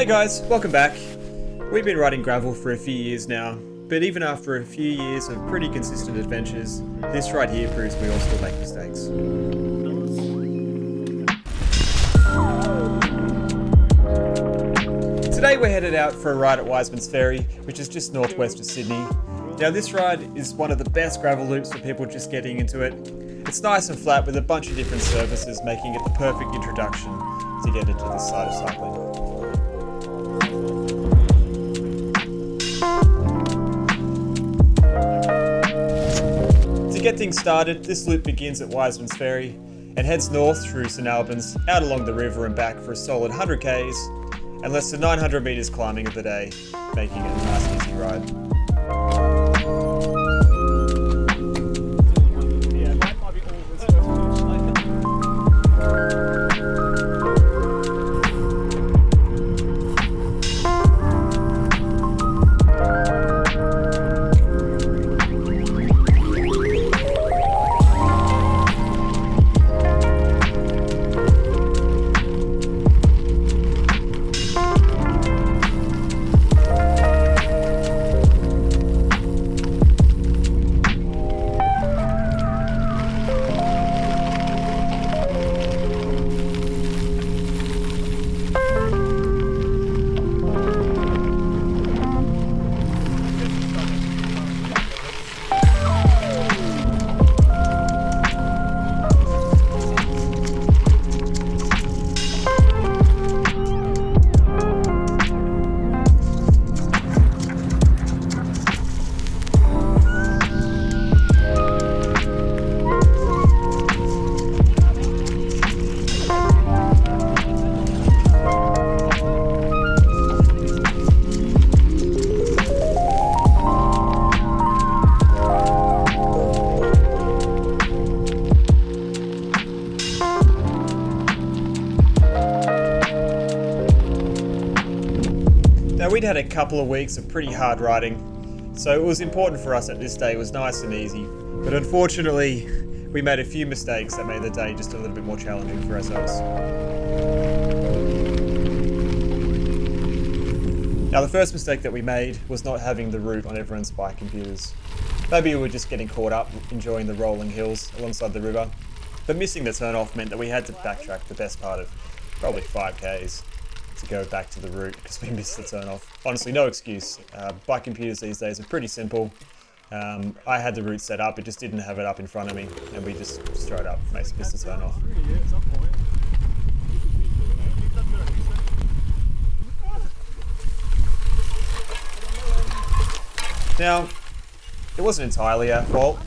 Hey guys, welcome back. We've been riding gravel for a few years now, but even after a few years of pretty consistent adventures, this ride here proves we all still make mistakes. Today we're headed out for a ride at Wisemans Ferry, which is just northwest of Sydney. Now this ride is one of the best gravel loops for people just getting into it. It's nice and flat with a bunch of different surfaces, making it the perfect introduction to get into this side of cycling. To get things started, this loop begins at Wisemans Ferry and heads north through St Albans, out along the river and back for a solid 100 k's and less than 900 metres climbing of the day, making it a nice easy ride. Now we'd had a couple of weeks of pretty hard riding, so it was important for us that this day was nice and easy, but unfortunately we made a few mistakes that made the day just a little bit more challenging for ourselves. Now the first mistake that we made was not having the route on everyone's bike computers. Maybe we were just getting caught up enjoying the rolling hills alongside the river, but missing the turn-off meant that we had to backtrack the best part of probably 5 k's. To go back to the route because we missed the turn off. Honestly, no excuse. Bike computers these days are pretty simple. I had the route set up, it just didn't have it up in front of me, and we just straight up missed the turn off. Now, it wasn't entirely our fault.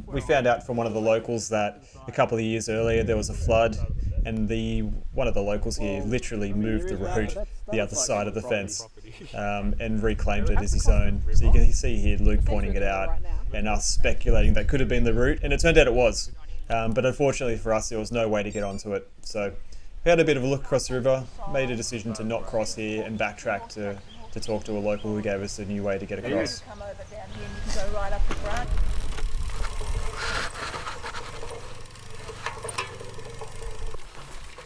We found out from one of the locals that a couple of years earlier there was a flood, and one of the locals here literally moved the road the other side of the fence and reclaimed it as his own. So you can see here Luke pointing it out and us speculating that could have been the route, and it turned out it was. But unfortunately for us, there was no way to get onto it. So we had a bit of a look across the river, made a decision to not cross here and backtrack to talk to a local who gave us a new way to get across. Come over down here and you can go right up the front.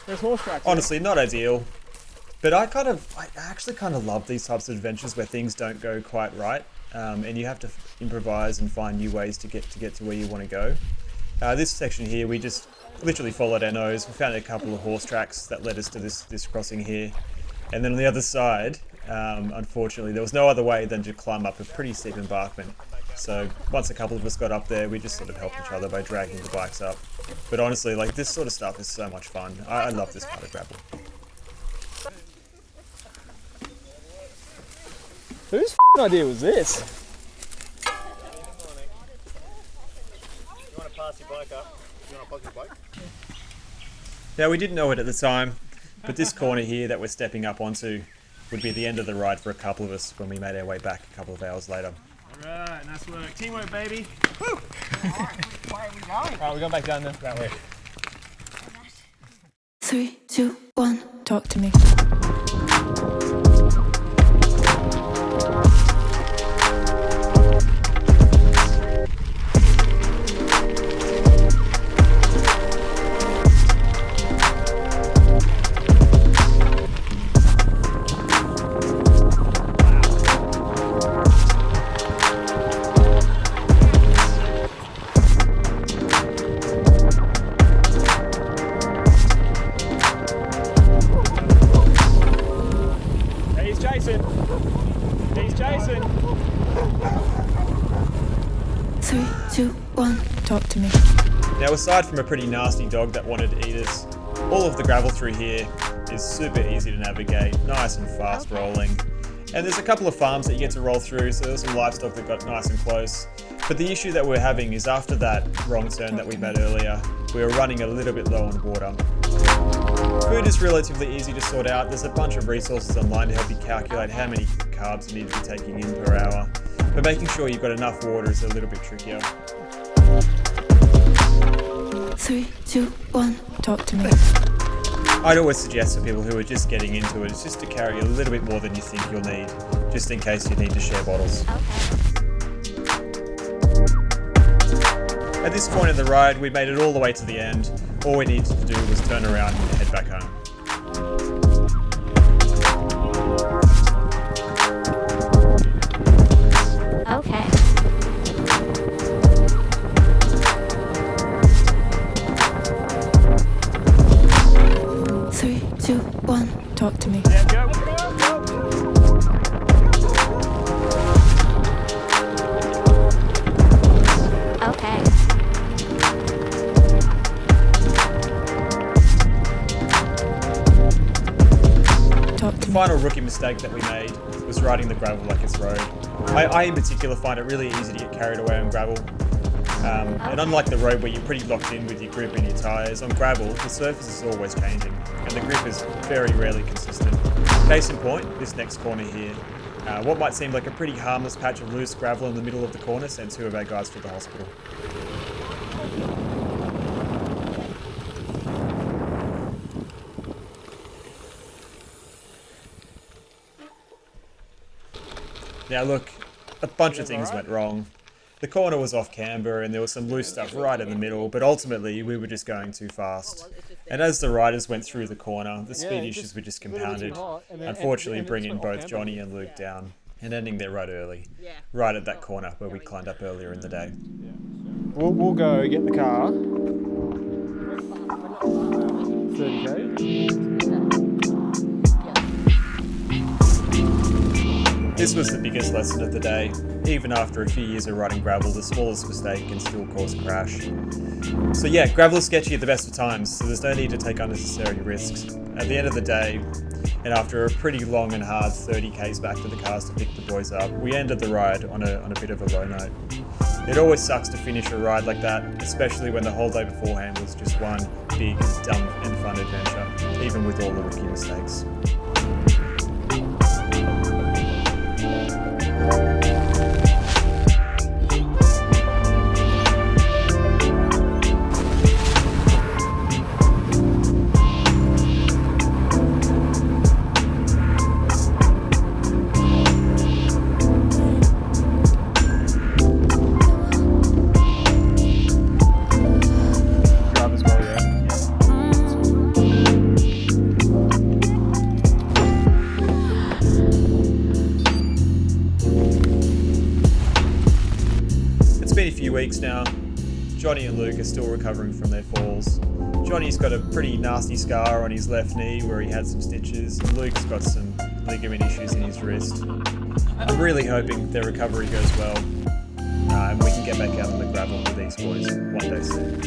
There's horse tracks. Honestly, not ideal, but I actually kind of love these types of adventures where things don't go quite right, and you have to improvise and find new ways to get to where you want to go. This section here, we just literally followed our nose. We found a couple of horse tracks that led us to this crossing here, and then on the other side, unfortunately, there was no other way than to climb up a pretty steep embankment. So once a couple of us got up there, we just sort of helped each other by dragging the bikes up. But honestly, like, this sort of stuff is so much fun. I love this part of gravel. Whose idea was this? You want to pass your bike up? You want to plug your bike? Now, we didn't know it at the time, but this corner here that we're stepping up onto would be the end of the ride for a couple of us when we made our way back a couple of hours later. Alright, nice work. Teamwork, baby. Woo! Alright, which way are we going? Alright, we're going back down that way. 3, 2, 1. Talk to me. chasing. He's chasing. 3, 2, 1, talk to me. Now, aside from a pretty nasty dog that wanted to eat us, all of the gravel through here is super easy to navigate, nice and fast rolling. And there's a couple of farms that you get to roll through, so there's some livestock that got nice and close. But the issue that we're having is after that wrong turn that we made earlier, we were running a little bit low on water. Food is relatively easy to sort out. There's a bunch of resources online to help you calculate how many carbs you need to be taking in per hour. But making sure you've got enough water is a little bit trickier. 3, 2, 1, talk to me. I'd always suggest for people who are just getting into it is just to carry a little bit more than you think you'll need, just in case you need to share bottles. At this point in the ride, we made it all the way to the end. All we needed to do was turn around and head back home. Okay. Three, two, one, talk to me. Yeah, go. Okay. Talk to The me. final rookie mistake that we made was riding the gravel like it's road. I in particular find it really easy to get carried away on gravel. And unlike the road where you're pretty locked in with your grip and your tyres, on gravel the surface is always changing and the grip is very rarely consistent. Case in point, this next corner here. What might seem like a pretty harmless patch of loose gravel in the middle of the corner sent two of our guys to the hospital. Now look, a bunch of things went wrong. The corner was off camber and there was some loose stuff right in the middle, but ultimately we were just going too fast. And as the riders went through the corner, the speed issues were just compounded, unfortunately bringing both Johnny and Luke down and ending their ride early, right at that corner where we climbed up earlier in the day. We'll go get the car. 30k. This was the biggest lesson of the day. Even after a few years of riding gravel, the smallest mistake can still cause a crash. So yeah, gravel is sketchy at the best of times, so there's no need to take unnecessary risks. At the end of the day, and after a pretty long and hard 30k's back to the cars to pick the boys up, we ended the ride on a bit of a low note. It always sucks to finish a ride like that, especially when the whole day beforehand was just one big, dumb and fun adventure, even with all the rookie mistakes. Weeks now. Johnny and Luke are still recovering from their falls. Johnny's got a pretty nasty scar on his left knee where he had some stitches, and Luke's got some ligament issues in his wrist. I'm really hoping their recovery goes well, and we can get back out on the gravel with these boys one day soon.